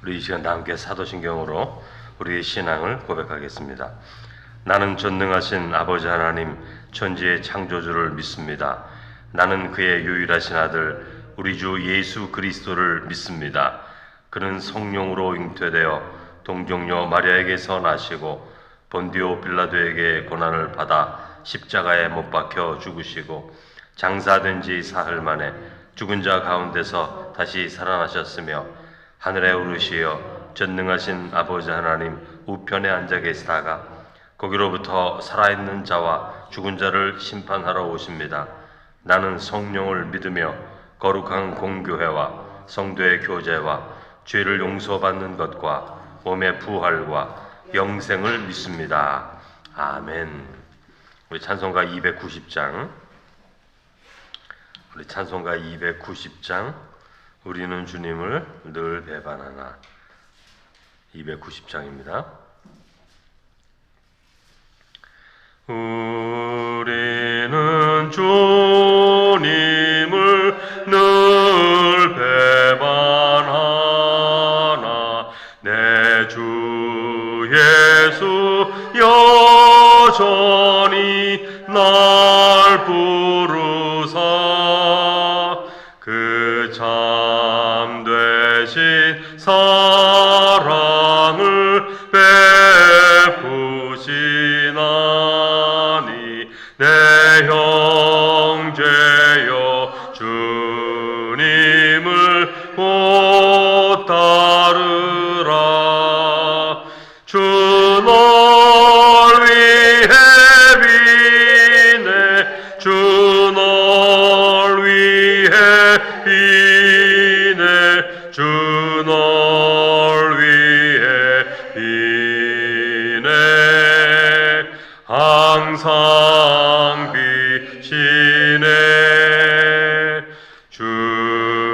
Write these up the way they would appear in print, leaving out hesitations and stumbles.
우리 이 시간 다 함께 사도신경으로 우리의 신앙을 고백하겠습니다. 나는 전능하신 아버지 하나님 천지의 창조주를 믿습니다. 나는 그의 유일하신 아들 우리 주 예수 그리스도를 믿습니다. 그는 성령으로 잉태되어 동정녀 마리아에게서 나시고 본디오 빌라도에게 고난을 받아 십자가에 못 박혀 죽으시고 장사된 지 사흘 만에 죽은 자 가운데서 다시 살아나셨으며 하늘에 오르시어 전능하신 아버지 하나님 우편에 앉아 계시다가 거기로부터 살아있는 자와 죽은 자를 심판하러 오십니다. 나는 성령을 믿으며 거룩한 공교회와 성도의 교제와 죄를 용서받는 것과 몸의 부활과 영생을 믿습니다. 아멘. 우리 찬송가 290장 우리는 주님을 늘 배반하나 290장입니다. 우리는 주님을 늘 배반하나 내 주 예수 여전히 날 부르사 그 참되신 사랑을 베푸시나니 내 형제여 주님을 곧 따르라. 주 널 위해 비네 주 널 위해 비네 주 널 위해 비네 항상 비시네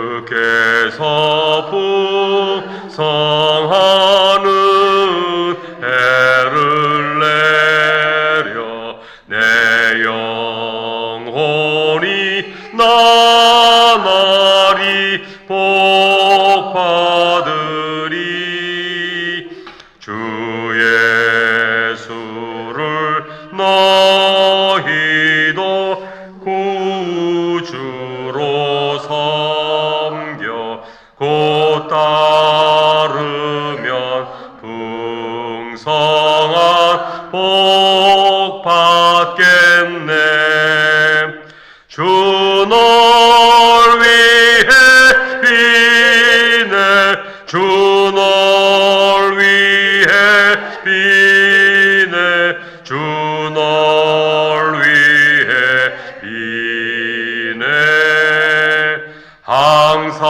주께서 풍성하는 해를 내려 내 영혼이 나날이 복받으리. 주 예수를 너희도 구주로 섬겨 곧 따르면 풍성한 복 받겠네. 주 널 위해 비네 주 널 위해 비네 주 널 위해 비네 항상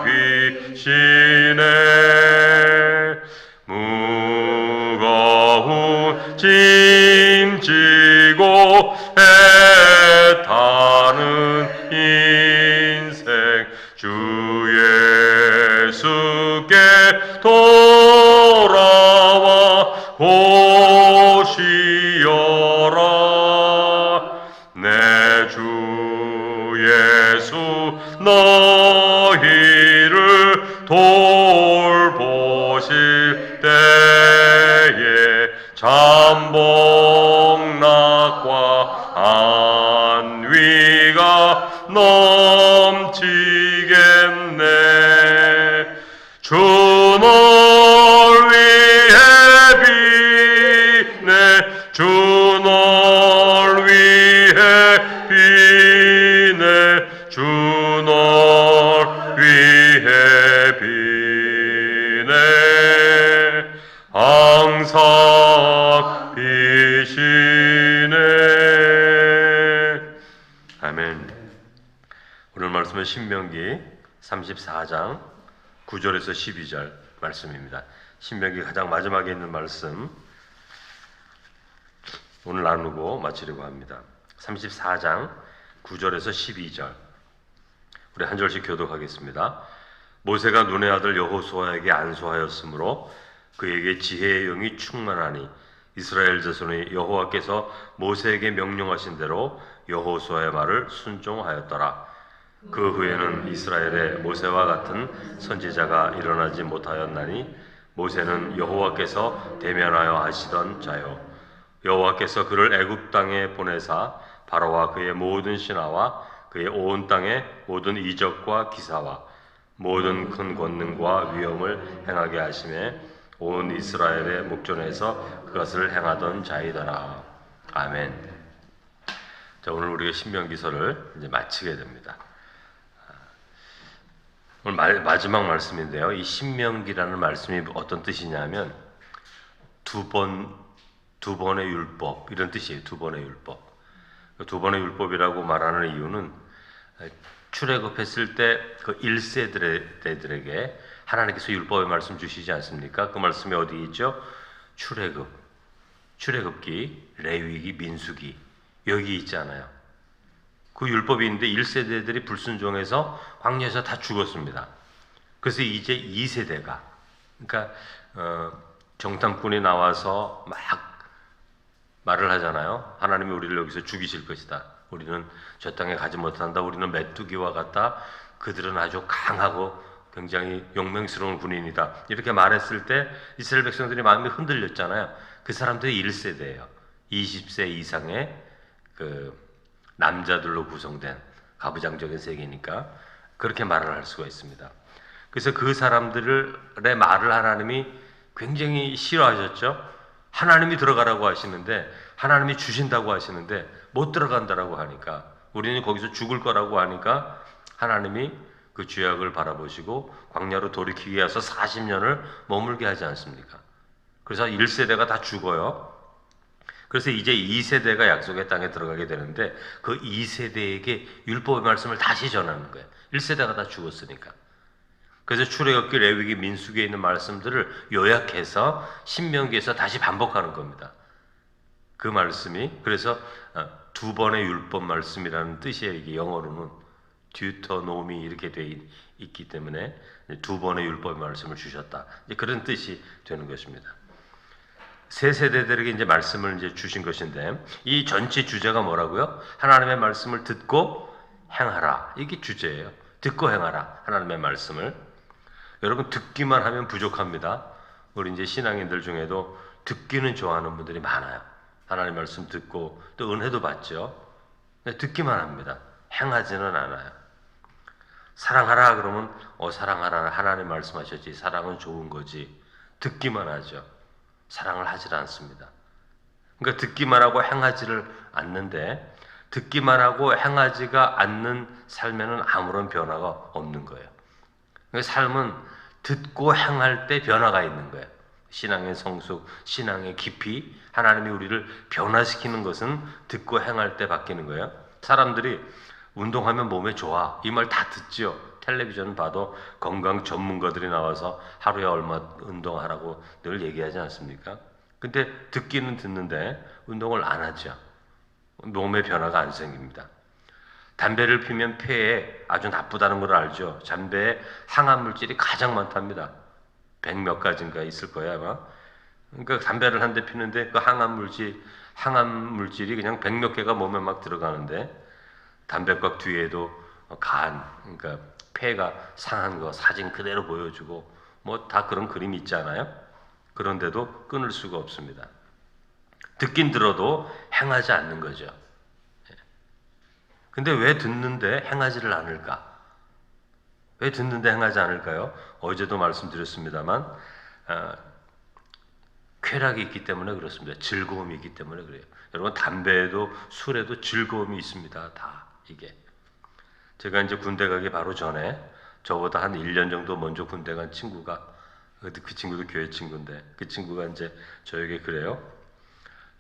비시네. 무거운 짐 지고 애타는 인생 주 예수께 돌아와 오시어라. 내 주 예수 너희를 돌보실 때에 잠복락과 안위가 넘치겠네. 주 널 위해 비네 주 널 위해 비네 주 널 위해 비네 항상 비시네. 아멘. 오늘 말씀은 신명기 34장 9절에서 12절 말씀입니다. 신명기 가장 마지막에 있는 말씀 오늘 나누고 마치려고 합니다. 34장 9절에서 12절 우리 한 절씩 교독하겠습니다. 모세가 눈의 아들 여호수아에게 안수하였으므로 그에게 지혜의 영이 충만하니 이스라엘 자손이 여호와께서 모세에게 명령하신 대로 여호수아의 말을 순종하였더라. 그 후에는 이스라엘에 모세와 같은 선지자가 일어나지 못하였나니 모세는 여호와께서 대면하여 하시던 자요 여호와께서 그를 애굽 땅에 보내사 바로와 그의 모든 신하와 그의 온 땅의 모든 이적과 기사와 모든 큰 권능과 위엄을 행하게 하심에 온 이스라엘의 목전에서 그것을 행하던 자이더라. 아멘. 자, 오늘 우리가 신명기서를 이제 마치게 됩니다. 오늘 마지막 말씀인데요. 이 신명기라는 말씀이 어떤 뜻이냐면 두 번의 율법 이런 뜻이에요. 두 번의 율법. 두 번의 율법이라고 말하는 이유는 출애굽했을 때 그 1세대들에게 하나님께서 율법의 말씀 주시지 않습니까? 그 말씀이 어디 있죠? 출애굽기, 레위기, 민수기 여기 있잖아요. 그 율법이 있는데 1세대들이 불순종해서 광야에서 다 죽었습니다. 그래서 이제 2세대가 그러니까 정탐꾼이 나와서 막 말을 하잖아요. 하나님이 우리를 여기서 죽이실 것이다. 우리는 저 땅에 가지 못한다. 우리는 메뚜기와 같다. 그들은 아주 강하고 굉장히 용맹스러운 군인이다. 이렇게 말했을 때 이스라엘 백성들이 마음이 흔들렸잖아요. 그 사람들이 1세대예요. 20세 이상의 그 남자들로 구성된 가부장적인 세계니까 그렇게 말을 할 수가 있습니다. 그래서 그 사람들의 말을 하나님이 굉장히 싫어하셨죠. 하나님이 들어가라고 하시는데 하나님이 주신다고 하시는데 못 들어간다라고 하니까 우리는 거기서 죽을 거라고 하니까 하나님이 그 죄악을 바라보시고 광야로 돌이키게 해서 40년을 머물게 하지 않습니까? 그래서 1세대가 다 죽어요. 그래서 이제 2세대가 약속의 땅에 들어가게 되는데 그 2세대에게 율법의 말씀을 다시 전하는 거예요. 1세대가 다 죽었으니까. 그래서 출애굽기, 레위기, 민수기에 있는 말씀들을 요약해서 신명기에서 다시 반복하는 겁니다. 그 말씀이 그래서 두 번의 율법 말씀이라는 뜻이에요. 이게 영어로는 듀터노미 이렇게 되어 있기 때문에 두 번의 율법 말씀을 주셨다. 이제 그런 뜻이 되는 것입니다. 세 세대들에게 이제 말씀을 이제 주신 것인데 이 전체 주제가 뭐라고요? 하나님의 말씀을 듣고 행하라. 이게 주제예요. 듣고 행하라. 하나님의 말씀을. 여러분 듣기만 하면 부족합니다. 우리 이제 신앙인들 중에도 듣기는 좋아하는 분들이 많아요. 하나님 말씀 듣고 또 은혜도 받죠. 듣기만 합니다. 행하지는 않아요. 사랑하라 그러면 사랑하라 하나님 말씀하셨지 사랑은 좋은 거지 듣기만 하죠. 사랑을 하질 않습니다. 그러니까 듣기만 하고 행하지를 않는데 듣기만 하고 행하지가 않는 삶에는 아무런 변화가 없는 거예요. 그러니까 삶은 듣고 행할 때 변화가 있는 거예요. 신앙의 성숙, 신앙의 깊이, 하나님이 우리를 변화시키는 것은 듣고 행할 때 바뀌는 거예요. 사람들이 운동하면 몸에 좋아 이 말 다 듣죠. 텔레비전 봐도 건강 전문가들이 나와서 하루에 얼마 운동하라고 늘 얘기하지 않습니까? 근데 듣기는 듣는데 운동을 안 하죠. 몸에 변화가 안 생깁니다. 담배를 피면 폐에 아주 나쁘다는 걸 알죠. 담배에 항암 물질이 가장 많답니다. 100몇 가지인가 있을 거야 아마. 그러니까 담배를 한 대 피는데 그 항암 물질이 그냥 100몇 개가 몸에 막 들어가는데 담배값 뒤에도 그러니까 폐가 상한 거 사진 그대로 보여주고 뭐 다 그런 그림이 있잖아요. 그런데도 끊을 수가 없습니다. 듣긴 들어도 행하지 않는 거죠. 근데 왜 듣는데 행하지를 않을까? 왜 듣는데 행하지 않을까요? 어제도 말씀드렸습니다만 쾌락이 있기 때문에 그렇습니다. 즐거움이 있기 때문에 그래요. 여러분 담배에도 술에도 즐거움이 있습니다. 다 이게. 제가 이제 군대 가기 바로 전에 저보다 한 1년 정도 먼저 군대 간 친구가 그 친구도 교회 친구인데 그 친구가 이제 저에게 그래요.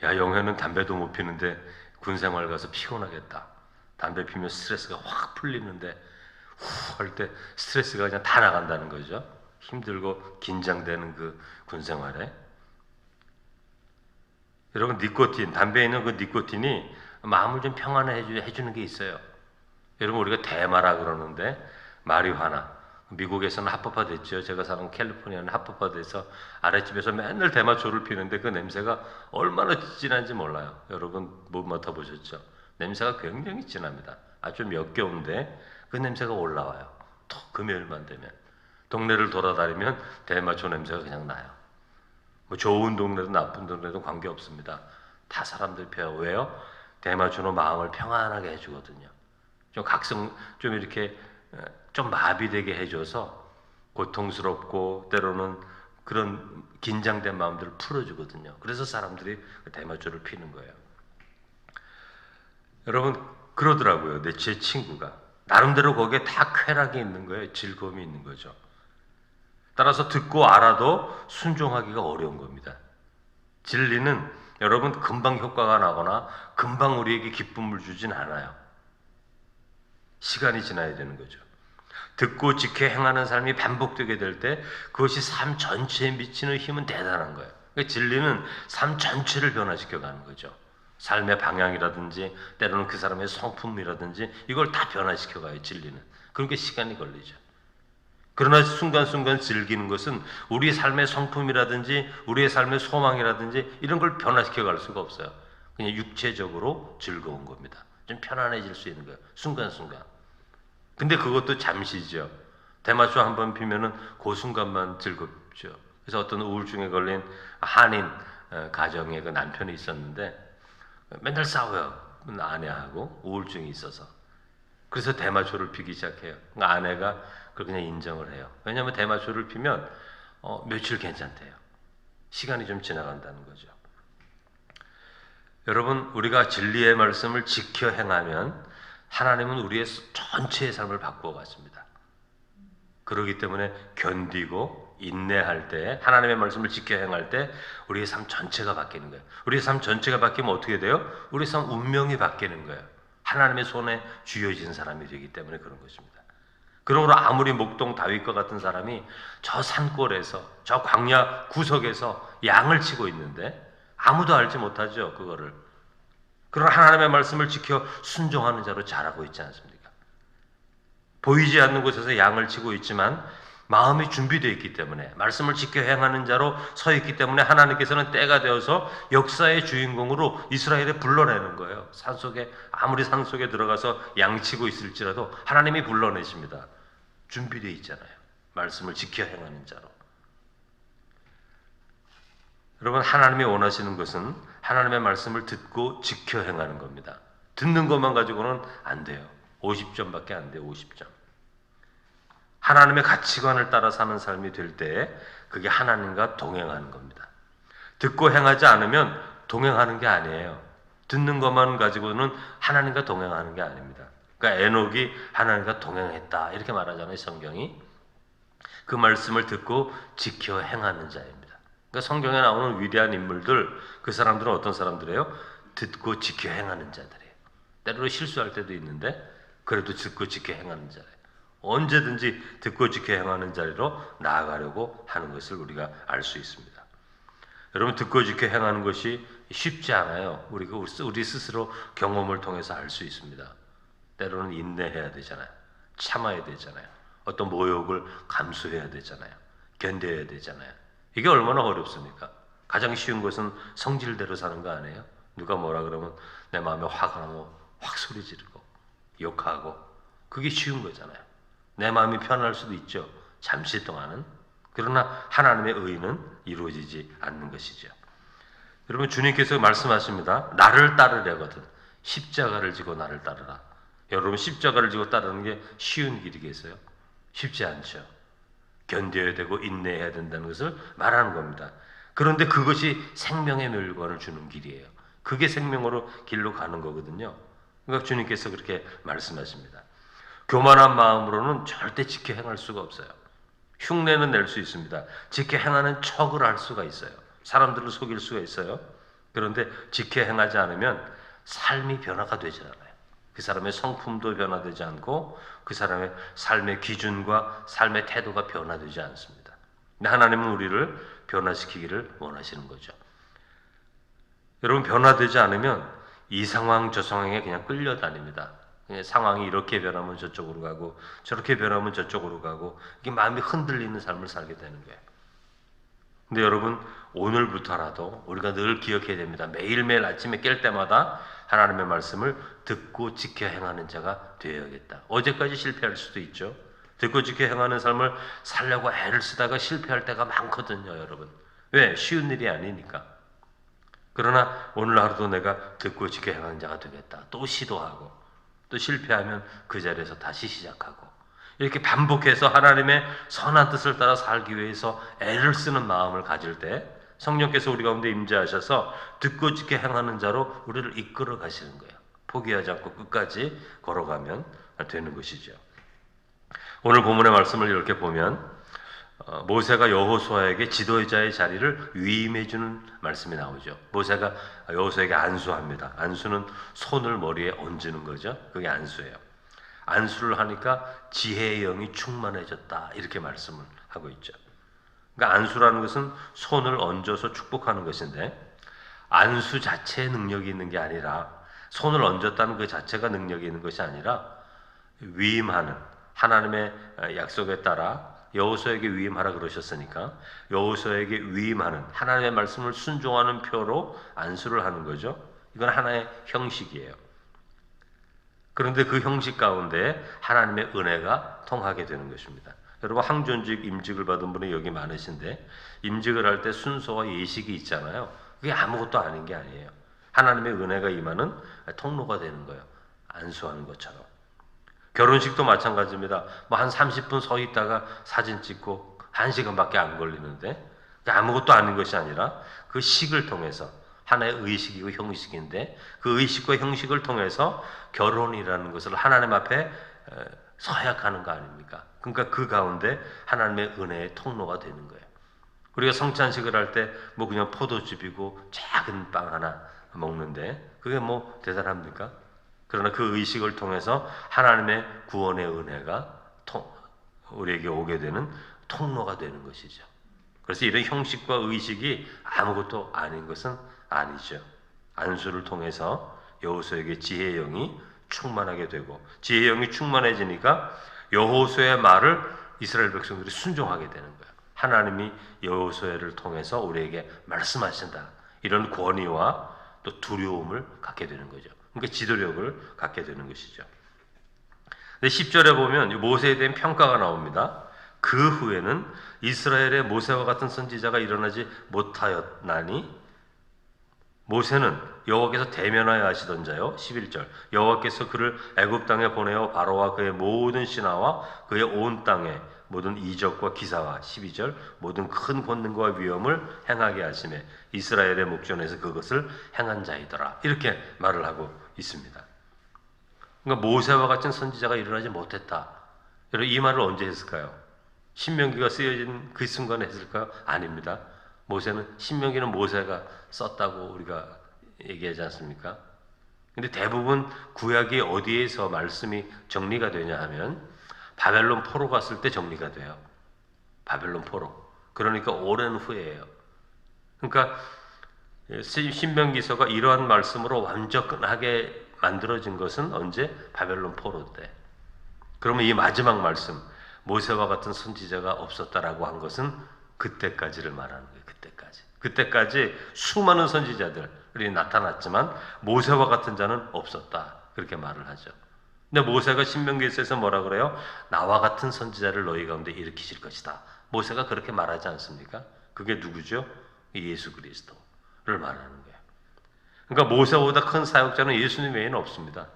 야 영현은 담배도 못 피는데 군 생활 가서 피곤하겠다. 담배 피면 스트레스가 확 풀리는데 후 할 때 스트레스가 그냥 다 나간다는 거죠. 힘들고 긴장되는 그 군 생활에. 여러분 니코틴, 담배에 있는 그 니코틴이 마음을 좀 평안해 해주는 게 있어요. 여러분 우리가 대마라 그러는데 마리화나 미국에서는 합법화됐죠. 제가 사는 캘리포니아는 합법화돼서 아랫집에서 맨날 대마초를 피는데 그 냄새가 얼마나 진한지 몰라요. 여러분 못 맡아보셨죠? 냄새가 굉장히 진합니다. 아주 좀 역겨운데 그 냄새가 올라와요. 또 금요일만 되면 동네를 돌아다니면 대마초 냄새가 그냥 나요. 뭐 좋은 동네도 나쁜 동네도 관계 없습니다. 다 사람들 펴요. 왜요? 대마초는 마음을 평안하게 해주거든요. 좀 이렇게 좀 마비되게 해줘서 고통스럽고 때로는 그런 긴장된 마음들을 풀어주거든요. 그래서 사람들이 대마초를 피는 거예요. 여러분 그러더라고요. 제 친구가 나름대로 거기에 다 쾌락이 있는 거예요. 즐거움이 있는 거죠. 따라서 듣고 알아도 순종하기가 어려운 겁니다. 진리는 여러분 금방 효과가 나거나 금방 우리에게 기쁨을 주진 않아요. 시간이 지나야 되는 거죠. 듣고 지켜 행하는 삶이 반복되게 될 때 그것이 삶 전체에 미치는 힘은 대단한 거예요. 그러니까 진리는 삶 전체를 변화시켜 가는 거죠. 삶의 방향이라든지 때로는 그 사람의 성품이라든지 이걸 다 변화시켜 가요. 진리는. 그러니까 시간이 걸리죠. 그러나 순간순간 즐기는 것은 우리의 삶의 성품이라든지 우리의 삶의 소망이라든지 이런 걸 변화시켜 갈 수가 없어요. 그냥 육체적으로 즐거운 겁니다. 좀 편안해질 수 있는 거예요. 순간순간. 근데 그것도 잠시죠. 대마초 한번 피면은 그 순간만 즐겁죠. 그래서 어떤 우울증에 걸린 한인 가정에 그 남편이 있었는데 맨날 싸워요. 아내하고 우울증이 있어서. 그래서 대마초를 피기 시작해요. 그러니까 아내가 그걸 그냥 인정을 해요. 왜냐하면 대마초를 피면 며칠 괜찮대요. 시간이 좀 지나간다는 거죠. 여러분 우리가 진리의 말씀을 지켜 행하면 하나님은 우리의 전체의 삶을 바꾸어 갔습니다. 그렇기 때문에 견디고 인내할 때 하나님의 말씀을 지켜 행할 때 우리의 삶 전체가 바뀌는 거예요. 우리의 삶 전체가 바뀌면 어떻게 돼요? 우리의 삶 운명이 바뀌는 거예요. 하나님의 손에 쥐어진 사람이 되기 때문에 그런 것입니다. 그러므로 아무리 목동 다윗과 같은 사람이 저 산골에서 저 광야 구석에서 양을 치고 있는데 아무도 알지 못하죠. 그거를. 그러나 하나님의 말씀을 지켜 순종하는 자로 자라고 있지 않습니까? 보이지 않는 곳에서 양을 치고 있지만 마음이 준비되어 있기 때문에 말씀을 지켜 행하는 자로 서 있기 때문에 하나님께서는 때가 되어서 역사의 주인공으로 이스라엘에 불러내는 거예요. 산속에 아무리 산속에 들어가서 양치고 있을지라도 하나님이 불러내십니다. 준비되어 있잖아요. 말씀을 지켜 행하는 자로. 여러분 하나님이 원하시는 것은 하나님의 말씀을 듣고 지켜 행하는 겁니다. 듣는 것만 가지고는 안 돼요. 50점밖에 안 돼요. 50점. 하나님의 가치관을 따라 사는 삶이 될 때 그게 하나님과 동행하는 겁니다. 듣고 행하지 않으면 동행하는 게 아니에요. 듣는 것만 가지고는 하나님과 동행하는 게 아닙니다. 그러니까 에녹이 하나님과 동행했다 이렇게 말하잖아요. 성경이. 그 말씀을 듣고 지켜 행하는 자입니다. 그러니까 성경에 나오는 위대한 인물들 그 사람들은 어떤 사람들이에요? 듣고 지켜 행하는 자들이에요. 때로는 실수할 때도 있는데 그래도 듣고 지켜 행하는 자예요. 언제든지 듣고 지켜 행하는 자리로 나아가려고 하는 것을 우리가 알 수 있습니다. 여러분 듣고 지켜 행하는 것이 쉽지 않아요. 우리 스스로 경험을 통해서 알 수 있습니다. 때로는 인내해야 되잖아요. 참아야 되잖아요. 어떤 모욕을 감수해야 되잖아요. 견뎌야 되잖아요. 이게 얼마나 어렵습니까? 가장 쉬운 것은 성질대로 사는 거 아니에요? 누가 뭐라 그러면 내 마음에 화가 나면 확 소리 지르고 욕하고 그게 쉬운 거잖아요. 내 마음이 편할 수도 있죠. 잠시 동안은. 그러나 하나님의 의는 이루어지지 않는 것이죠. 여러분 주님께서 말씀하십니다. 나를 따르려거든 십자가를 지고 나를 따르라. 여러분 십자가를 지고 따르는 게 쉬운 길이겠어요? 쉽지 않죠. 견뎌야 되고 인내해야 된다는 것을 말하는 겁니다. 그런데 그것이 생명의 멸관을 주는 길이에요. 그게 생명으로 길로 가는 거거든요. 그러니까 주님께서 그렇게 말씀하십니다. 교만한 마음으로는 절대 지켜 행할 수가 없어요. 흉내는 낼 수 있습니다. 지켜 행하는 척을 할 수가 있어요. 사람들을 속일 수가 있어요. 그런데 지켜 행하지 않으면 삶이 변화가 되지 않아요. 그 사람의 성품도 변화되지 않고 그 사람의 삶의 기준과 삶의 태도가 변화되지 않습니다. 근데 하나님은 우리를 변화시키기를 원하시는 거죠. 여러분 변화되지 않으면 이 상황 저 상황에 그냥 끌려다닙니다. 상황이 이렇게 변하면 저쪽으로 가고 저렇게 변하면 저쪽으로 가고 이게 마음이 흔들리는 삶을 살게 되는 거예요. 근데 여러분, 오늘부터라도 우리가 늘 기억해야 됩니다. 매일매일 아침에 깰 때마다 하나님의 말씀을 듣고 지켜 행하는 자가 되어야겠다. 어제까지 실패할 수도 있죠. 듣고 지켜 행하는 삶을 살려고 애를 쓰다가 실패할 때가 많거든요, 여러분. 왜? 쉬운 일이 아니니까. 그러나 오늘 하루도 내가 듣고 지켜 행하는 자가 되겠다. 또 시도하고, 또 실패하면 그 자리에서 다시 시작하고, 이렇게 반복해서 하나님의 선한 뜻을 따라 살기 위해서 애를 쓰는 마음을 가질 때 성령께서 우리 가운데 임재하셔서 듣고 지켜 행하는 자로 우리를 이끌어 가시는 거예요. 포기하지 않고 끝까지 걸어가면 되는 것이죠. 오늘 본문의 말씀을 이렇게 보면 모세가 여호수아에게 지도자의 자리를 위임해 주는 말씀이 나오죠. 모세가 여호수아에게 안수합니다. 안수는 손을 머리에 얹는 거죠. 그게 안수예요. 안수를 하니까 지혜의 영이 충만해졌다, 이렇게 말씀을 하고 있죠. 그러니까 안수라는 것은 손을 얹어서 축복하는 것인데, 안수 자체의 능력이 있는 게 아니라, 손을 얹었다는 그 자체가 능력이 있는 것이 아니라 위임하는, 하나님의 약속에 따라 여호수아에게 위임하라 그러셨으니까 여호수아에게 위임하는, 하나님의 말씀을 순종하는 표로 안수를 하는 거죠. 이건 하나의 형식이에요. 그런데 그 형식 가운데 하나님의 은혜가 통하게 되는 것입니다. 여러분, 항존직 임직을 받은 분이 여기 많으신데, 임직을 할 때 순서와 예식이 있잖아요. 그게 아무것도 아닌 게 아니에요. 하나님의 은혜가 임하는 통로가 되는 거예요. 안수하는 것처럼. 결혼식도 마찬가지입니다. 뭐 한 30분 서 있다가 사진 찍고 1시간밖에 안 걸리는데, 아무것도 아닌 것이 아니라 그 식을 통해서, 하나의 의식이고 형식인데 그 의식과 형식을 통해서 결혼이라는 것을 하나님 앞에 서약하는 거 아닙니까? 그러니까 그 가운데 하나님의 은혜의 통로가 되는 거예요. 우리가 성찬식을 할 때 뭐 그냥 포도즙이고 작은 빵 하나 먹는데 그게 뭐 대단합니까? 그러나 그 의식을 통해서 하나님의 구원의 은혜가 우리에게 오게 되는 통로가 되는 것이죠. 그래서 이런 형식과 의식이 아무것도 아닌 것은 아니죠. 안수를 통해서 여호수아에게 지혜의 영이 충만하게 되고, 지혜의 영이 충만해지니까 여호수아의 말을 이스라엘 백성들이 순종하게 되는 거예요. 하나님이 여호수아를 통해서 우리에게 말씀하신다, 이런 권위와 또 두려움을 갖게 되는 거죠. 그러니까 지도력을 갖게 되는 것이죠. 근데 10절에 보면 모세에 대한 평가가 나옵니다. 그 후에는 이스라엘의 모세와 같은 선지자가 일어나지 못하였나니, 모세는 여호와께서 대면하여 하시던 자요. 11절, 여호와께서 그를 애굽 땅에 보내어 바로와 그의 모든 신하와 그의 온 땅에 모든 이적과 기사와, 12절, 모든 큰 권능과 위엄을 행하게 하시매 이스라엘의 목전에서 그것을 행한 자이더라, 이렇게 말을 하고 있습니다. 그러니까 모세와 같은 선지자가 일어나지 못했다. 여러분, 이 말을 언제 했을까요? 신명기가 쓰여진 그 순간에 했을까요? 아닙니다. 신명기는 모세가 썼다고 우리가 얘기하지 않습니까? 근데 대부분 구약이 어디에서 말씀이 정리가 되냐 하면 바벨론 포로 갔을 때 정리가 돼요. 바벨론 포로. 그러니까 오랜 후에예요. 그러니까 신명기서가 이러한 말씀으로 완전하게 만들어진 것은 언제? 바벨론 포로 때. 그러면 이 마지막 말씀, 모세와 같은 선지자가 없었다라고 한 것은 그때까지를 말하는 거예요. 그때까지 수많은 선지자들이 나타났지만 모세와 같은 자는 없었다, 그렇게 말을 하죠. 근데 모세가 신명기에서 뭐라 그래요? 나와 같은 선지자를 너희 가운데 일으키실 것이다. 모세가 그렇게 말하지 않습니까? 그게 누구죠? 예수 그리스도를 말하는 거예요. 그러니까 모세보다 큰 사역자는 예수님 외에는 없습니다.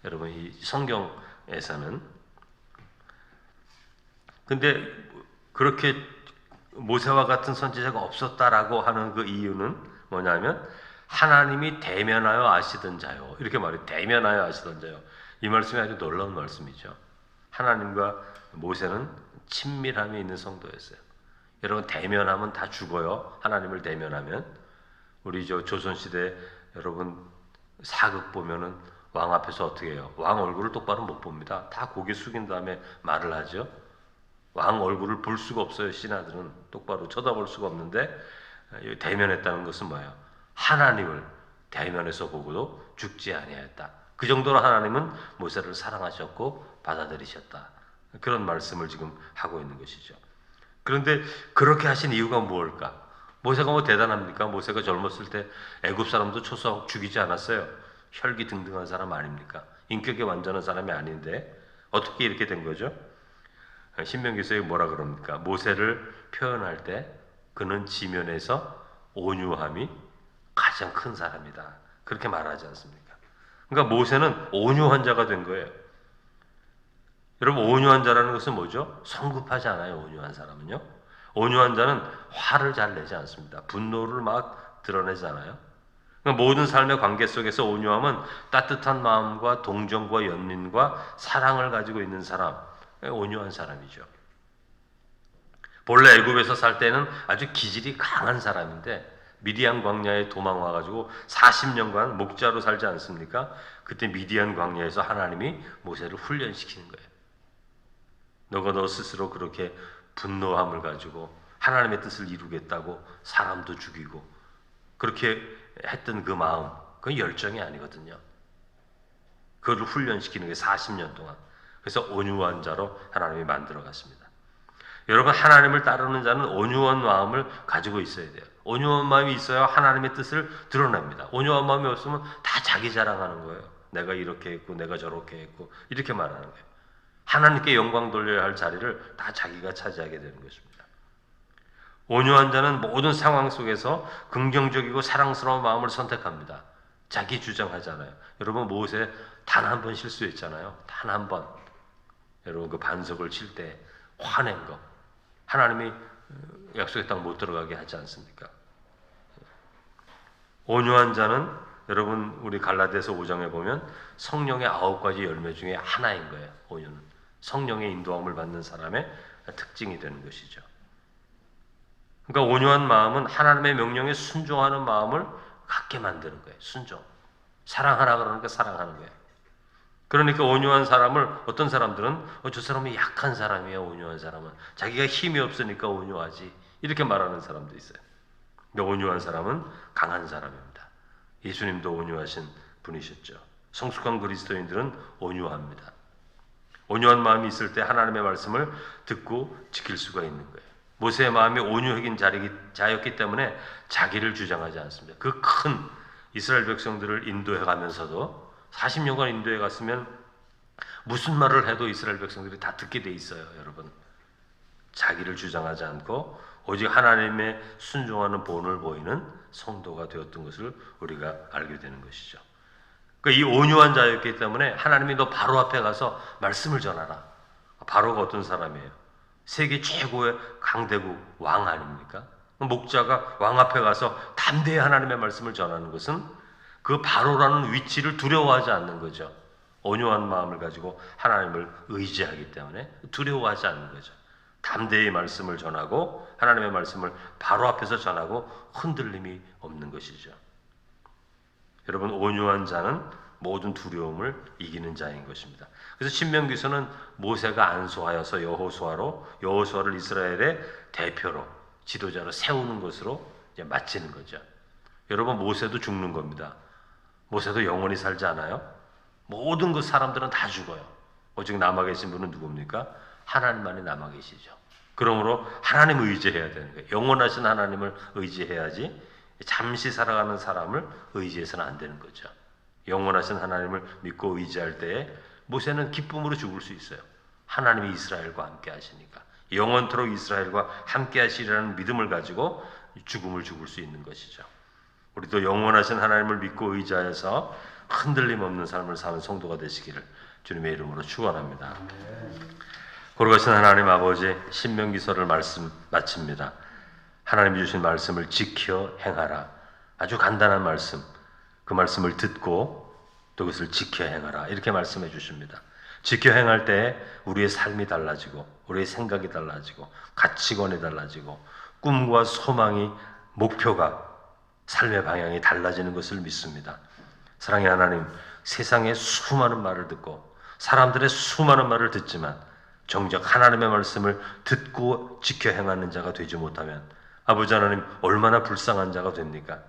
여러분, 이 성경에서는. 근데 그렇게 모세와 같은 선지자가 없었다라고 하는 그 이유는 뭐냐면, 하나님이 대면하여 아시던 자요, 이렇게 말해요. 대면하여 아시던 자요. 이 말씀이 아주 놀라운 말씀이죠. 하나님과 모세는 친밀함이 있는 성도였어요. 여러분, 대면하면 다 죽어요. 하나님을 대면하면. 우리 조선시대 여러분 사극 보면은 왕 앞에서 어떻게 해요? 왕 얼굴을 똑바로 못 봅니다. 다 고개 숙인 다음에 말을 하죠. 왕 얼굴을 볼 수가 없어요. 신하들은 똑바로 쳐다볼 수가 없는데, 대면했다는 것은 뭐예요? 하나님을 대면해서 보고도 죽지 아니하였다. 그 정도로 하나님은 모세를 사랑하셨고 받아들이셨다. 그런 말씀을 지금 하고 있는 것이죠. 그런데 그렇게 하신 이유가 무엇일까? 모세가 뭐 대단합니까? 모세가 젊었을 때 애굽 사람도 초소하고 죽이지 않았어요. 혈기 등등한 사람 아닙니까? 인격이 완전한 사람이 아닌데 어떻게 이렇게 된 거죠? 신명기서에 뭐라 그럽니까? 모세를 표현할 때 그는 지면에서 온유함이 가장 큰 사람이다. 그렇게 말하지 않습니까? 그러니까 모세는 온유한 자가 된 거예요. 여러분, 온유한 자라는 것은 뭐죠? 성급하지 않아요. 온유한 사람은요. 온유한 자는 화를 잘 내지 않습니다. 분노를 막 드러내지 않아요. 그러니까 모든 삶의 관계 속에서 온유함은 따뜻한 마음과 동정과 연민과 사랑을 가지고 있는 사람, 온유한 사람이죠. 본래 애굽에서 살 때는 아주 기질이 강한 사람인데 미디안 광야에 도망 와가지고 40년간 목자로 살지 않습니까? 그때 미디안 광야에서 하나님이 모세를 훈련시키는 거예요. 너가 너 스스로 그렇게 분노함을 가지고 하나님의 뜻을 이루겠다고 사람도 죽이고 그렇게 했던 그 마음, 그건 열정이 아니거든요. 그걸 훈련시키는 게 40년 동안. 그래서 온유한 자로 하나님이 만들어 갔습니다. 여러분, 하나님을 따르는 자는 온유한 마음을 가지고 있어야 돼요. 온유한 마음이 있어야 하나님의 뜻을 드러냅니다. 온유한 마음이 없으면 다 자기 자랑하는 거예요. 내가 이렇게 했고 내가 저렇게 했고 이렇게 말하는 거예요. 하나님께 영광 돌려야 할 자리를 다 자기가 차지하게 되는 것입니다. 온유한 자는 모든 상황 속에서 긍정적이고 사랑스러운 마음을 선택합니다. 자기 주장하잖아요. 여러분, 모세 단 한 번 실수했잖아요. 단 한 번. 여러분, 그 반석을 칠 때 화낸 거. 하나님이 약속의 땅 못 들어가게 하지 않습니까? 온유한 자는 여러분, 우리 갈라디아서 5장에 보면 성령의 9가지 열매 중에 하나인 거예요. 온유는 성령의 인도함을 받는 사람의 특징이 되는 것이죠. 그러니까 온유한 마음은 하나님의 명령에 순종하는 마음을 갖게 만드는 거예요. 순종. 사랑하라 그러니까 사랑하는 거예요. 그러니까 온유한 사람을 어떤 사람들은 저 사람이 약한 사람이에요. 온유한 사람은 자기가 힘이 없으니까 온유하지 이렇게 말하는 사람도 있어요. 근데 온유한 사람은 강한 사람입니다. 예수님도 온유하신 분이셨죠. 성숙한 그리스도인들은 온유합니다. 온유한 마음이 있을 때 하나님의 말씀을 듣고 지킬 수가 있는 거예요. 모세의 마음이 온유하긴 자였기 때문에 자기를 주장하지 않습니다. 그 큰 이스라엘 백성들을 인도해 가면서도 40년간 인도해 갔으면 무슨 말을 해도 이스라엘 백성들이 다 듣게 돼 있어요. 여러분, 자기를 주장하지 않고 오직 하나님의 순종하는 본을 보이는 성도가 되었던 것을 우리가 알게 되는 것이죠. 그러니까 이 온유한 자였기 때문에 하나님이 너 바로 앞에 가서 말씀을 전하라. 바로가 어떤 사람이에요? 세계 최고의 강대국 왕 아닙니까? 목자가 왕 앞에 가서 담대히 하나님의 말씀을 전하는 것은 그 바로라는 위치를 두려워하지 않는 거죠. 온유한 마음을 가지고 하나님을 의지하기 때문에 두려워하지 않는 거죠. 담대히 말씀을 전하고 하나님의 말씀을 바로 앞에서 전하고 흔들림이 없는 것이죠. 여러분, 온유한 자는 모든 두려움을 이기는 자인 것입니다. 그래서 신명기서는 모세가 안수하여서 여호수아를 이스라엘의 대표로 지도자로 세우는 것으로 이제 마치는 거죠. 여러분, 모세도 죽는 겁니다. 모세도 영원히 살지 않아요. 모든 그 사람들은 다 죽어요. 오직 남아 계신 분은 누굽니까? 하나님만이 남아 계시죠. 그러므로 하나님을 의지해야 되는 거예요. 영원하신 하나님을 의지해야지 잠시 살아가는 사람을 의지해서는 안 되는 거죠. 영원하신 하나님을 믿고 의지할 때에 모세는 기쁨으로 죽을 수 있어요. 하나님이 이스라엘과 함께 하시니까. 영원토록 이스라엘과 함께 하시리라는 믿음을 가지고 죽음을 죽을 수 있는 것이죠. 우리도 영원하신 하나님을 믿고 의지하여서 흔들림 없는 삶을 사는 성도가 되시기를 주님의 이름으로 축원합니다. 거룩하신 하나님 아버지, 신명기서를 마칩니다. 하나님이 주신 말씀을 지켜 행하라. 아주 간단한 말씀, 그 말씀을 듣고 또 그것을 지켜 행하라. 이렇게 말씀해 주십니다. 지켜 행할 때 우리의 삶이 달라지고 우리의 생각이 달라지고 가치관이 달라지고 꿈과 소망이, 목표가, 삶의 방향이 달라지는 것을 믿습니다. 사랑의 하나님, 세상의 수많은 말을 듣고 사람들의 수많은 말을 듣지만 정작 하나님의 말씀을 듣고 지켜 행하는 자가 되지 못하면 아버지 하나님, 얼마나 불쌍한 자가 됩니까?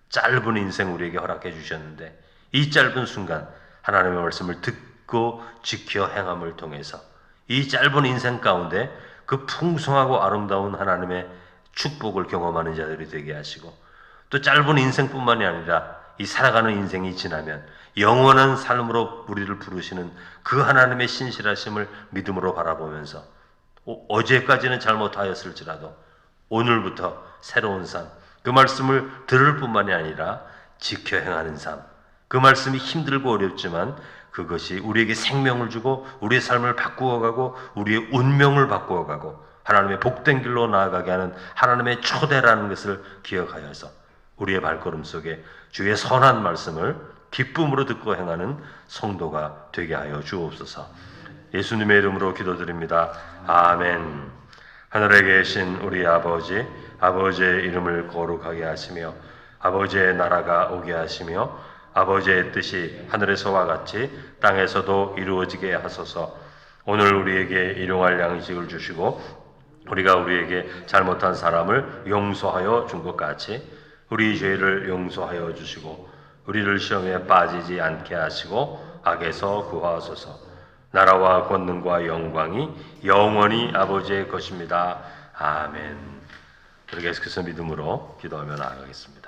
짧은 인생 우리에게 허락해 주셨는데 이 짧은 순간 하나님의 말씀을 듣고 지켜 행함을 통해서 이 짧은 인생 가운데 그 풍성하고 아름다운 하나님의 축복을 경험하는 자들이 되게 하시고, 또 짧은 인생뿐만이 아니라 이 살아가는 인생이 지나면 영원한 삶으로 우리를 부르시는 그 하나님의 신실하심을 믿음으로 바라보면서 어제까지는 잘못하였을지라도 오늘부터 새로운 삶, 그 말씀을 들을 뿐만이 아니라 지켜 행하는 삶, 그 말씀이 힘들고 어렵지만 그것이 우리에게 생명을 주고 우리의 삶을 바꾸어가고 우리의 운명을 바꾸어가고 하나님의 복된 길로 나아가게 하는 하나님의 초대라는 것을 기억하여서 우리의 발걸음 속에 주의 선한 말씀을 기쁨으로 듣고 행하는 성도가 되게 하여 주옵소서. 예수님의 이름으로 기도드립니다. 아멘. 하늘에 계신 우리 아버지, 아버지의 이름을 거룩하게 하시며 아버지의 나라가 오게 하시며 아버지의 뜻이 하늘에서와 같이 땅에서도 이루어지게 하소서. 오늘 우리에게 일용할 양식을 주시고 우리가 우리에게 잘못한 사람을 용서하여 준 것 같이 우리 죄를 용서하여 주시고 우리를 시험에 빠지지 않게 하시고 악에서 구하소서. 나라와 권능과 영광이 영원히 아버지의 것입니다. 아멘. 우리 계속해서 믿음으로 기도하며 나아가겠습니다.